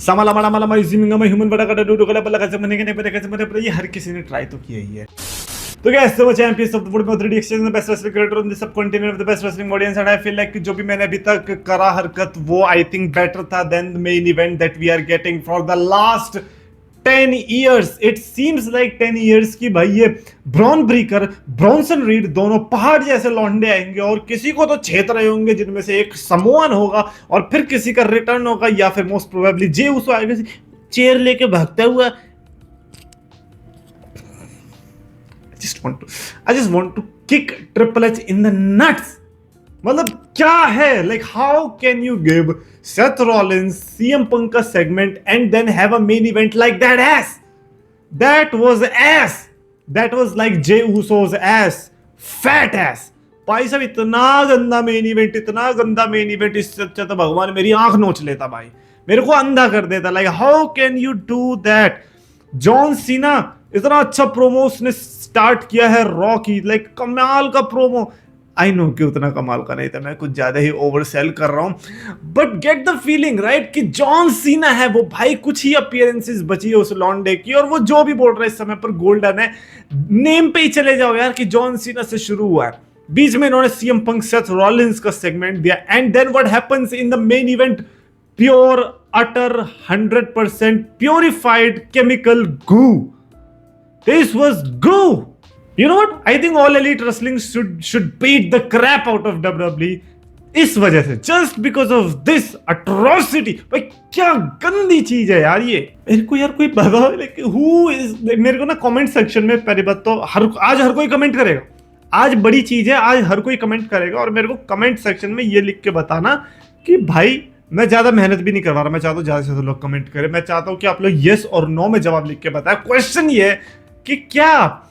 समाला माला माला माइजिंग में ह्यूमन बड़ा कटा डूडू कला बल्ला कैसे बनेगा नहीं बनेगा कैसे बनेगा, ये हर किसी ने ट्राई तो किया ही है। तो guys, so much champions of the world में 3D exchange the best wrestling creator on the subcontinent of the best wrestling audience, and I feel like जो भी मैंने अभी तक करा हरकत वो I think better था than the main event that we are getting for the last 10 years. It seems like 10 years की भाई ये ब्रॉन ब्रीकर, ब्रॉन्सन रीड दोनों पहाड़ जैसे लौंडे आएंगे और किसी को तो छेद रहे होंगे, जिनमें से एक समोअन होगा और फिर किसी का रिटर्न होगा, या फिर मोस्ट प्रोबेबली जे उसो आएगा चेयर लेके भागता हुआ। I just want to kick Triple H in the nuts. मतलब क्या है, like how can you give Seth Rollins CM Punk का segment and then have a main event like that ass? That was ass. That was like Jey Uso's ass, fat ass. भाई साहब इतना गंदा main event, इतना गंदा main event, इससे अच्छा तो भगवान मेरी आंख नोच लेता भाई, मेरे को अंधा कर देता। Like how can you do that? John Cena इतना अच्छा प्रोमो उसने स्टार्ट किया है रॉ की, लाइक कमाल का प्रोमो। आई नो कि उतना कमाल का नहीं था, मैं कुछ ज्यादा ही ओवर सेल कर रहा हूं, but get the feeling right कि जॉन सीना है वो भाई, कुछ ही अपीयरेंसेस बची है उस लॉन्डे की, और वो जो भी बोल रहा है इस समय पर गोल्डन है। नेम पे ही चले जाओ यार कि जॉन सीना से शुरू हुआ है, बीच में इन्होंने सीएम पंक सेथ रॉलिंस का सेगमेंट दिया, and then what happens in the main event? Pure utter 100% purified chemical goo. This was goo. You know what? I think all elite wrestling should beat the crap out of WWE इस वजह से, just because of this atrocity. भाई क्या गंदी चीज है यार ये। मेरे को यार कोई बताओ who is, मेरे को ना कमेंट सेक्शन में पहली बात तो आज हर कोई कमेंट करेगा, आज बड़ी चीज है, आज हर कोई कमेंट करेगा, और मेरे को कमेंट सेक्शन में ये लिख के बताना कि भाई मैं ज्यादा मेहनत भी नहीं करवा रहा, मैं चाहता हूँ ज्यादा से ज्यादा लोग कमेंट करें, मैं चाहता हूँ कि आप लोग यस और नो में जवाब लिख के बताएं। क्वेश्चन ये है कि क्या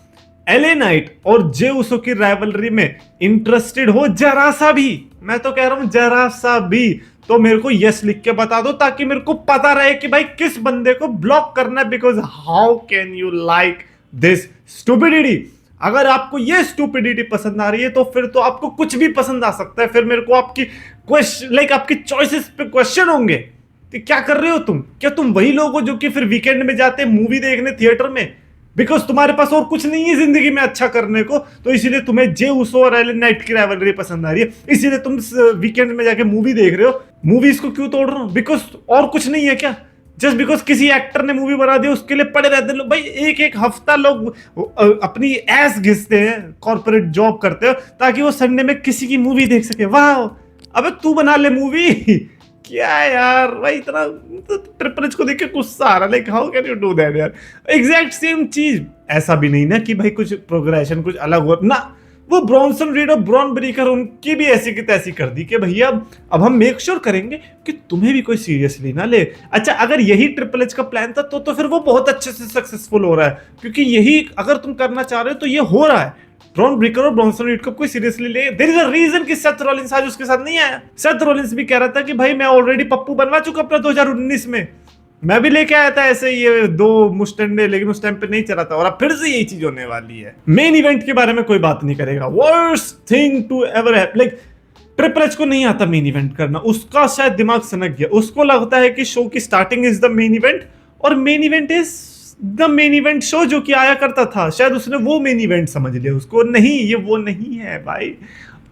एले नाइट और जे उसो की राइवलरी में इंटरेस्टेड हो जरा सा भी? मैं तो कह रहा हूं जरा सा भी, तो मेरे को यस लिख के बता दो, ताकि मेरे को पता रहे कि भाई किस बंदे को ब्लॉक करना है, because how can you like this stupidity? अगर आपको ये स्टूपिडिटी पसंद आ रही है तो फिर तो आपको कुछ भी पसंद आ सकता है। फिर मेरे को आपकी आपकी चॉइसेस पे क्वेश्चन होंगे कि क्या कर रहे हो तुम? क्या तुम वही लोग हो जो कि फिर वीकेंड में जाते हैं मूवी देखने थिएटर में, बिकॉज तुम्हारे पास और कुछ नहीं है जिंदगी में अच्छा करने को, तो इसीलिए तुम्हें जे उसो और एले नाइट की राइवलरी पसंद आ रही है, इसीलिए तुम वीकेंड में जाके मूवी देख रहे हो। मूवीज को क्यों तोड़ रहे हो? बिकॉज और कुछ नहीं है क्या? जस्ट बिकॉज किसी एक्टर ने मूवी बना दी उसके लिए पड़े रहते लोग। भाई एक एक हफ्ता लोग अपनी एस घिसते हैं, कॉर्पोरेट जॉब करते हो, ताकि वो संडे में किसी की मूवी देख सके। वाह, अबे तू बना ले मूवी। क्या यार भाई, इतना ट्रिपल एच को देख के गुस्सा आ रहा, like how can you do that यार? एग्जैक्ट सेम चीज, ऐसा भी नहीं ना कि भाई कुछ प्रोग्रेशन कुछ अलग हो ना। वो ब्रॉन्सन रीड और ब्रॉन ब्रीकर उनकी भी ऐसी की तैसी कर दी कि भैया अब हम मेक श्योर करेंगे कि तुम्हें भी कोई सीरियसली ना ले। अच्छा, अगर यही ट्रिपल एच का प्लान था तो फिर वो बहुत अच्छे से सक्सेसफुल हो रहा है, क्योंकि यही अगर तुम करना चाह रहे हो तो ये हो रहा है। ब्रॉन ब्रीकर और ब्रॉन्सन रीड को कोई सीरियसली ले, देयर इज अ रीजन कि सेथ रॉलिंस आज उसके साथ नहीं आया। सेथ रॉलिंस भी कह रहा था कि भाई मैं ऑलरेडी पप्पू बनवा चुका अपना 2019 में, मैं भी लेके आया था ऐसे ये 2 मुस्टंडे, लेकिन उस टाइम पे नहीं चला था, और अब फिर से यही चीज होने वाली है। मेन इवेंट के बारे में कोई बात नहीं करेगा। Worst thing to ever happen, like triple H को नहीं आता मेन इवेंट करना, उसका शायद दिमाग सनक गया। उसको लगता है कि शो की starting is the main event और main event is the main event show जो कि आया करता था। शायद उसने वो मेन इवेंट समझ लिया उसको। नहीं, ये वो नहीं है भाई।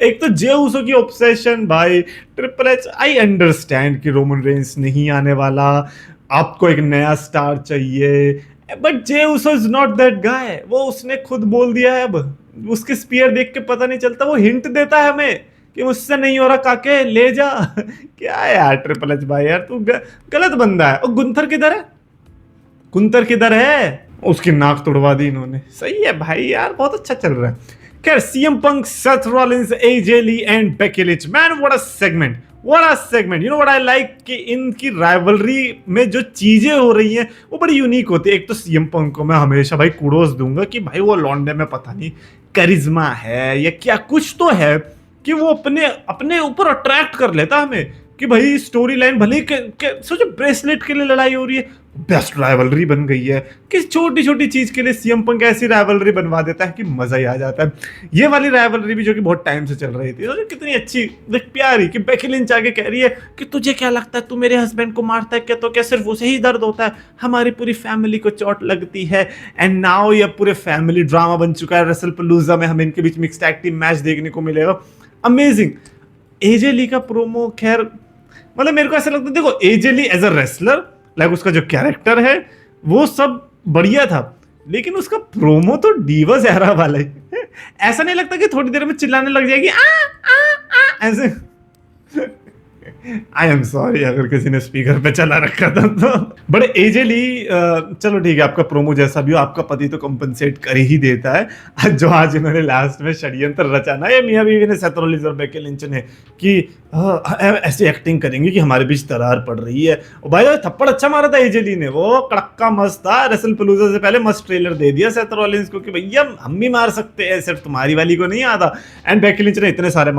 एक तो जे उसो की ऑब्सेशन भाई, ट्रिपल एच आई अंडरस्टैंड कि रोमन रेंस नहीं आने वाला, आपको एक नया स्टार चाहिए, but J Uso is not that guy. वो उसने खुद बोल दिया है, अब उसके स्पीयर देख के पता नहीं चलता, वो हिंट देता है हमें कि मुझसे नहीं हो रहा काके, ले जा। क्या है यार ट्रिपल एच भाई, यार तू गलत बंदा है। और गुंथर किधर है? गुंथर किधर है? उसकी नाक तोड़वा दी इन्होंने। सही है भाई यार, बहुत अच्छा चल रहा है। खैर, CM Punk, Seth Rollins, AJ Lee and Becky Lynch, man what a segment, what a segment. You know what I like कि इनकी राइवलरी में जो चीजें हो रही हैं वो बड़ी यूनिक होती है। एक तो सीएम पंक को मैं हमेशा भाई कुडोस दूंगा कि भाई वो लॉन्डे में पता नहीं करिश्मा है या क्या कुछ तो है कि वो अपने ऊपर अट्रैक्ट कर लेता हमें, कि भाई स्टोरी लाइन भले सोचो ब्रेसलेट के लिए लड़ाई हो रही है, बेस्ट राइवलरी बन गई है। किस छोटी छोटी चीज के लिए सीएम पंक ऐसी राइवलरी बनवा देता है कि मजा ही आ जाता है। ये वाली राइवलरी भी जो कि बहुत टाइम से चल रही थी, और कितनी अच्छी देख प्यारी, कि बेकी लिंच आके कह रही है कि तुझे क्या लगता है, तू मेरे हस्बैंड को मारता है क्या, तो क्या सिर्फ उसे ही दर्द होता है, हमारी पूरी फैमिली को चोट लगती है। एंड नाउ ये पूरे फैमिली ड्रामा बन चुका है। रेसलपलूजा में हमें इनके बीच मिक्स टैग टीम मैच देखने को मिलेगा। अमेजिंग। एजे ली का प्रोमो, खैर मतलब मेरे को ऐसा लगता है, देखो एजे ली एज अ रेसलर, लाइक उसका जो कैरेक्टर है वो सब बढ़िया था, लेकिन उसका प्रोमो तो डीवस एरा वाला है। ऐसा नहीं लगता कि थोड़ी देर में चिल्लाने लग जाएगी ऐसे। आई एम सॉरी अगर किसी ने स्पीकर पे चला रखा था तो। बट एजे ली, चलो ठीक है, आपका प्रोमो जैसा भी हो, आपका पति तो कंपनसेट कर ही देता है। जो आज इन्होंने लास्ट में षड्यंत्र रचा ना, ये मियां बीवी ने, सेथ रॉलिंस और बेकी लिंच ने, कि ऐसी एक्टिंग करेंगे कि हमारे बीच दरार पड़ रही है। और भाई थप्पड़ अच्छा मारा था एजे ली ने, वो कड़क्का मस्त था। रेसलपलूजा से पहले मस्त ट्रेलर दे दिया सेथ रॉलिंस को कि भैया हम भी मार सकते हैं, सिर्फ तुम्हारी वाली को नहीं आता। एंड बेकी लिंच ने इतने सारे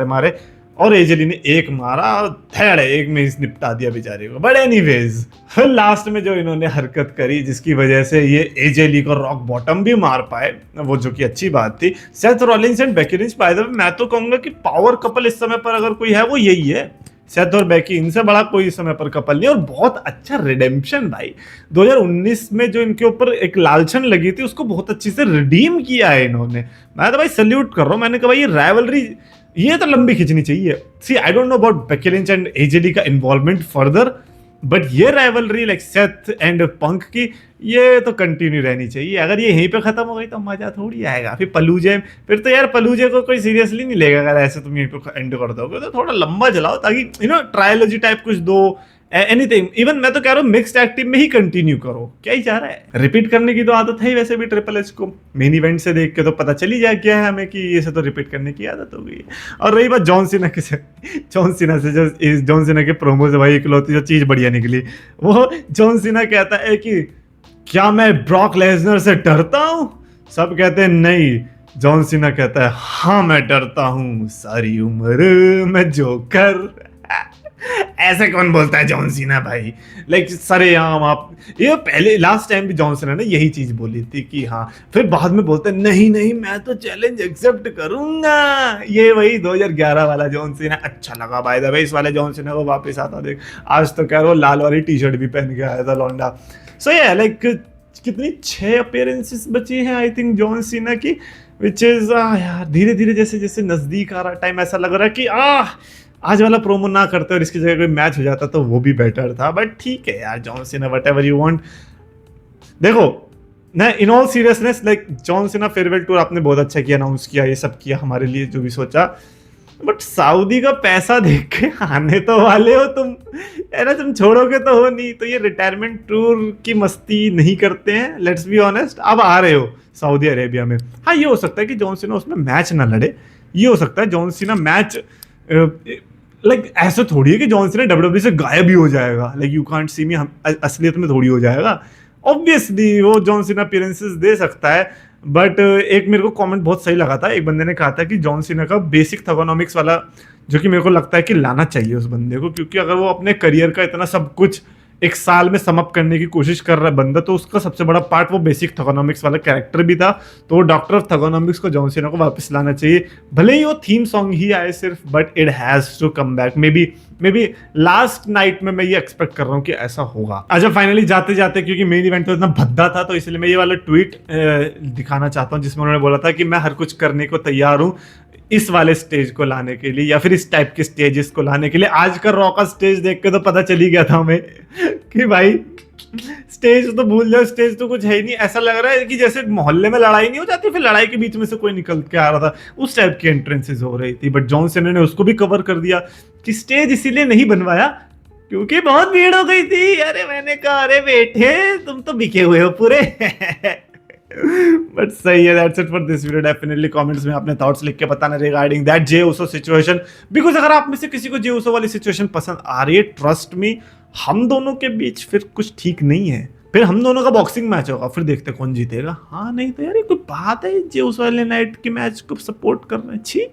मारे, और एजेली ने एक मारा, थर्ड एक में निपटा दिया बेचारे को। बट एनीवेज, लास्ट में जो इन्होंने हरकत करी जिसकी वजह से ये एजेली को रॉक बॉटम भी मार पाए, वो जो कि अच्छी बात थी। Seth Rollins and Becky lynch, by the way मैं तो कहूंगा कि पावर कपल इस समय पर अगर कोई है वो यही है, सेथ और बेकी। इनसे बड़ा कोई इस समय पर कपल नहीं। और बहुत अच्छा रिडेम्पशन भाई, 2019 में जो इनके ऊपर एक लालछन लगी थी उसको बहुत अच्छी से रिडीम किया है इन्होंने। मैं तो भाई सल्यूट कर रहा हूँ। मैंने कहा भाई ये राइवलरी ये तो लंबी खींचनी चाहिए। See I don't know about Becky Lynch and AJ Lee का इन्वॉल्वमेंट फर्दर, बट ये rivalry like Seth and Punk की, ये तो कंटिन्यू रहनी चाहिए। अगर ये यहीं पे खत्म हो गई तो मजा थोड़ी आएगा। फिर पलूजे, फिर तो यार पलूजे को कोई सीरियसली नहीं लेगा अगर ऐसे तुम यहीं पे एंड कर दोगे। तो थोड़ा लंबा चलाओ ताकि ट्रायलॉजी टाइप कुछ दो, एनीथिंग। इवन मैं तो कह रहा हूँ मिक्स्ड टैग टीम में ही कंटिन्यू करो, क्या ही जा रहा है। रिपीट करने की तो आदत है ही वैसे भी ट्रिपल एच को, मेन इवेंट से देख के तो पता चली जाए क्या है हमें कि ये से तो रिपीट करने की आदत हो गई है। और रही बात जॉन सीना के प्रोमो से, भाई इकलौती जो चीज बढ़िया निकली, वो जॉन सीना कहता है कि क्या मैं ब्रॉक लेसनर से डरता हूं? सब कहते हैं नहीं। जॉन सीना कहता है हाँ मैं डरता हूं, सारी उम्र मैं जोकर। ऐसे कौन बोलता है जॉन सीना भाई, लाइक सरेआम आप। ये पहले लास्ट टाइम भी जॉन सीना ने यही चीज बोली थी कि हाँ, फिर बाद में बोलते हैं नहीं नहीं मैं तो चैलेंज एक्सेप्ट करूंगा। ये वही 2011 वाला जॉन सीना। अच्छा लगा बाय द वे इस वाले जॉन सीना को वापस आता देख। आज तो कह रहा हूँ लाल वाली टी शर्ट भी पहन के आया था लौंडा। सो ये लाइक कितनी 6 अपीयरेंसेस बची हैं आई थिंक जॉन सीना की, विच इज यार धीरे धीरे जैसे जैसे नजदीक आ रहा टाइम, ऐसा लग रहा है कि आज वाला प्रोमो ना करते और इसकी जगह कोई मैच हो जाता तो वो भी बेटर था। बट ठीक है यार, John Cena whatever you want. देखो ना, in all seriousness, like John Cena farewell tour आपने बहुत अच्छा किया, अनाउंस किया, ये सब किया हमारे लिए जो भी सोचा। बट सऊदी का पैसा देख के आने तो वाले हो तुम, है ना, तुम छोड़ोगे तो हो नहीं। तो ये रिटायरमेंट टूर की मस्ती नहीं करते हैं, लेट्स बी ऑनेस्ट। अब आ रहे हो सऊदी अरेबिया में, हाँ ये हो सकता है कि जॉन सीना उसमें मैच ना लड़े, ये हो सकता है जॉन सीना मैच लाइक ऐसा थोड़ी है कि जॉन सीना डब्ल्यूडब्ल्यूई से गायब ही हो जाएगा, लाइक यू कांट सी मी, असलियत में थोड़ी हो जाएगा। ऑब्वियसली वो जॉन सीना अपीयरेंसेस दे सकता है। बट एक मेरे को कमेंट बहुत सही लगा था, एक बंदे ने कहा था कि जॉन सीना का बेसिक थर्गोनॉमिक्स वाला, जो कि मेरे को लगता है कि लाना चाहिए उस बंदे को, क्योंकि अगर वो अपने करियर का इतना सब कुछ एक साल में समअप करने की कोशिश कर रहा है बंदा, तो उसका सबसे बड़ा पार्ट वो बेसिक थर्गोनॉमिक्स वाला कैरेक्टर भी था। तो वो डॉक्टर ऑफ थर्गोनॉमिक्स को जॉन सीना को वापस लाना चाहिए। भले ही वो थीम सॉन्ग ही आए सिर्फ, but it has to come back. Maybe last night में मैं ये एक्सपेक्ट कर रहा हूँ कि ऐसा होगा। अच्छा फाइनली जाते जाते, क्योंकि मेन इवेंट तो इतना भद्दा था, तो इसलिए मैं ये वाला ट्वीट दिखाना चाहता हूँ जिसमें उन्होंने बोला था कि मैं हर कुछ करने को तैयार हूँ इस वाले स्टेज को लाने के लिए, या फिर इस टाइप के स्टेजेस को लाने के लिए। आज का रॉ का स्टेज देख के तो पता चली गया था हमें कि भाई स्टेज तो भूल जाओ, स्टेज तो कुछ है ही नहीं। ऐसा लग रहा है कि जैसे मोहल्ले में लड़ाई नहीं हो जाती, फिर लड़ाई के बीच में से कोई निकल के आ रहा था, उस टाइप की एंट्रेंसेस हो रही थी। बट जॉन सीना ने उसको भी कवर कर दिया कि स्टेज इसीलिए नहीं बनवाया क्योंकि बहुत भीड़ हो गई थी। अरे मैंने कहा अरे बेटे तुम तो बिके हुए हो पूरे। बट सही है, that's it for this video. Definitely comments में अपने थॉट्स लिख के बताना regarding that J Uso situation, because अगर आप में से किसी को जे उसो वाली सिचुएशन पसंद आ रही है, ट्रस्ट मी हम दोनों के बीच फिर कुछ ठीक नहीं है। फिर हम दोनों का बॉक्सिंग मैच होगा, फिर देखते कौन जीतेगा। हाँ नहीं तो यार ये कोई बात है जे उस वाले नाइट के मैच को सपोर्ट कर रहे हैं, छी।